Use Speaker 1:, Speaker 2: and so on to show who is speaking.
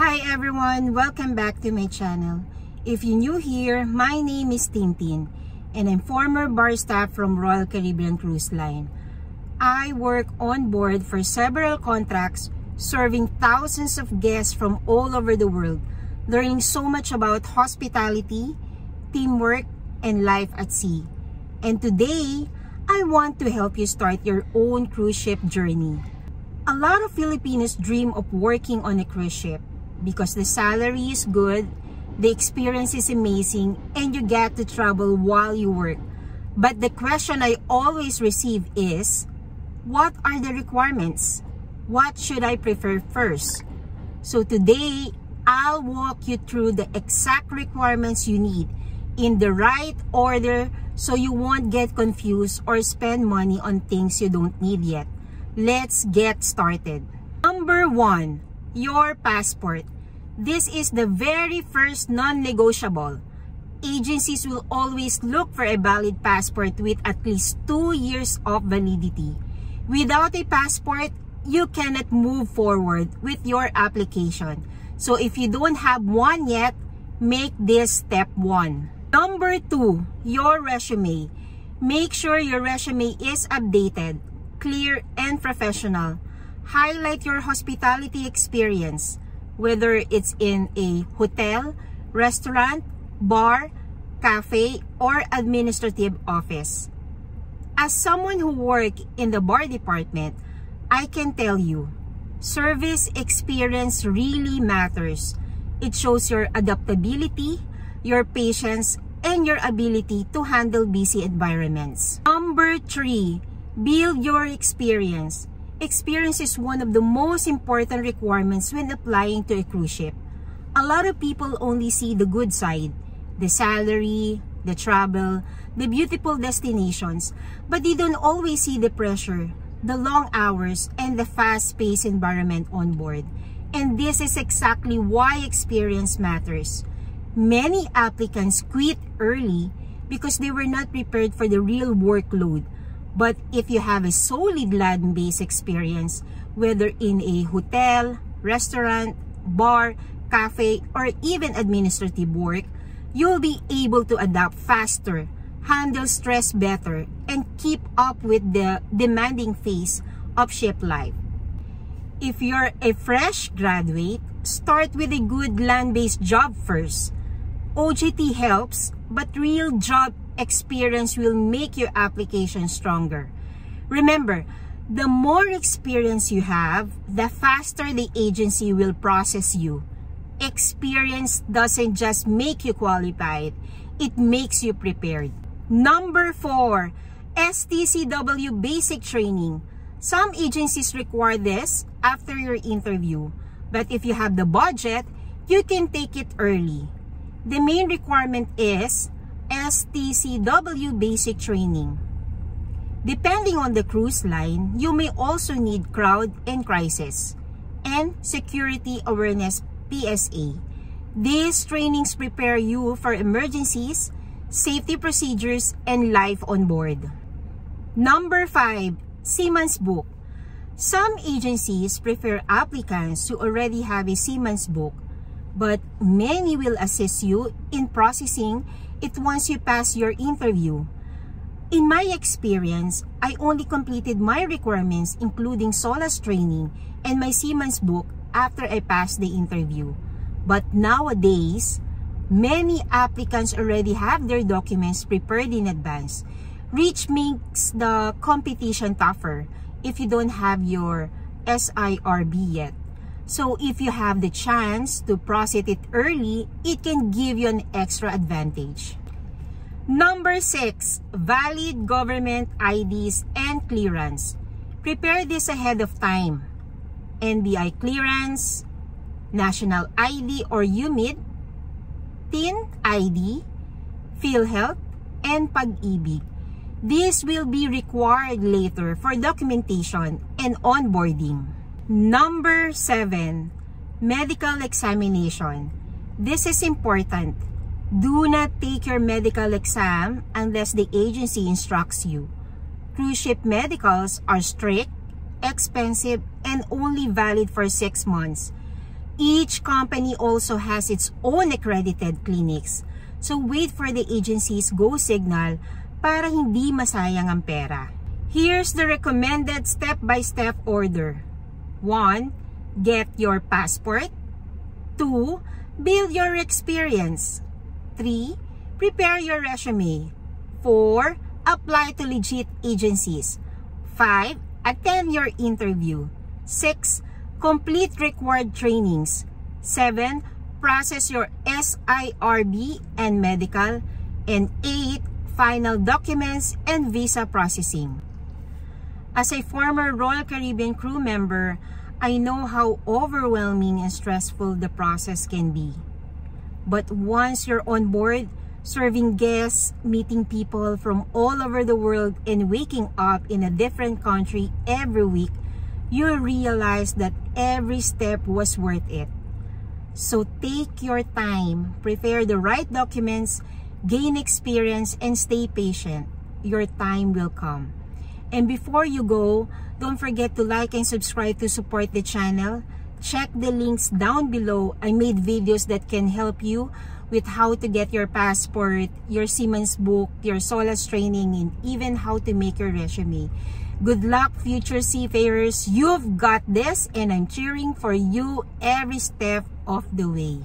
Speaker 1: Hi everyone, welcome back to my channel. If you're new here, my name is Tintin and I'm former bar staff from Royal Caribbean Cruise Line. I work on board for several contracts, serving thousands of guests from all over the world, learning so much about hospitality, teamwork, and life at sea. And today, I want to help you start your own cruise ship journey. A lot of Filipinos dream of working on a cruise ship because the salary is good, the experience is amazing, and you get to travel while you work. But the question I always receive is, what are the requirements? What should I prefer first? So today, I'll walk you through the exact requirements you need in the right order so you won't get confused or spend money on things you don't need yet. Let's get started. Number 1, your passport. This is the very first non-negotiable. Agencies will always look for a valid passport with at least 2 years of validity. Without a passport, you cannot move forward with your application. So if you don't have one yet, make this step 1. Number 2, your resume. Make sure your resume is updated, clear, and professional. Highlight your hospitality experience, whether it's in a hotel, restaurant, bar, cafe, or administrative office. As someone who works in the bar department, I can tell you, service experience really matters. It shows your adaptability, your patience, and your ability to handle busy environments. Number 3, build your experience. Experience is one of the most important requirements when applying to a cruise ship. A lot of people only see the good side, the salary, the travel, the beautiful destinations, but they don't always see the pressure, the long hours, and the fast-paced environment on board. And this is exactly why experience matters. Many applicants quit early because they were not prepared for the real workload. But if you have a solid land-based experience, whether in a hotel, restaurant, bar, cafe, or even administrative work, you'll be able to adapt faster, handle stress better, and keep up with the demanding phase of ship life. If you're a fresh graduate, start with a good land-based job first. OJT helps, but real job experience will make your application stronger. Remember, the more experience you have, the faster the agency will process you. Experience doesn't just make you qualified, it makes you prepared. Number 4, STCW basic training. Some agencies require this after your interview, but if you have the budget, you can take it early. The main requirement is STCW basic training. Depending on the cruise line, you may also need crowd and crisis and security awareness PSA. These trainings prepare you for emergencies, safety procedures, and life on board. Number 5, Seaman's Book. Some agencies prefer applicants who already have a Seaman's Book, but many will assist you in processing it once you pass your interview. In my experience, I only completed my requirements including SOLAS training and my Seaman's Book after I passed the interview. But nowadays, many applicants already have their documents prepared in advance, which makes the competition tougher if you don't have your SIRB yet. So if you have the chance to process it early, it can give you an extra advantage. Number 6, valid government IDs and clearance. Prepare this ahead of time. NBI clearance, National ID or UMID, TIN ID, PhilHealth, and Pag-ibig. This will be required later for documentation and onboarding. Number 7, medical examination. This is important. Do not take your medical exam unless the agency instructs you. Cruise ship medicals are strict, expensive, and only valid for 6 months. Each company also has its own accredited clinics. So wait for the agency's go signal para hindi masayang ang pera. Here's the recommended step-by-step order. 1. Get your passport. 2. Build your experience. 3. Prepare your resume. 4. Apply to legit agencies. 5. Attend your interview. 6. Complete required trainings. 7. Process your SIRB and medical. And 8. Final documents and visa processing. As a former Royal Caribbean crew member, I know how overwhelming and stressful the process can be. But once you're on board, serving guests, meeting people from all over the world, and waking up in a different country every week, you realize that every step was worth it. So take your time, prepare the right documents, gain experience, and stay patient. Your time will come. And before you go, don't forget to like and subscribe to support the channel. Check the links down below. I made videos that can help you with how to get your passport, your Seaman's book, your SOLAS training, and even how to make your resume. Good luck, future seafarers. You've got this, and I'm cheering for you every step of the way.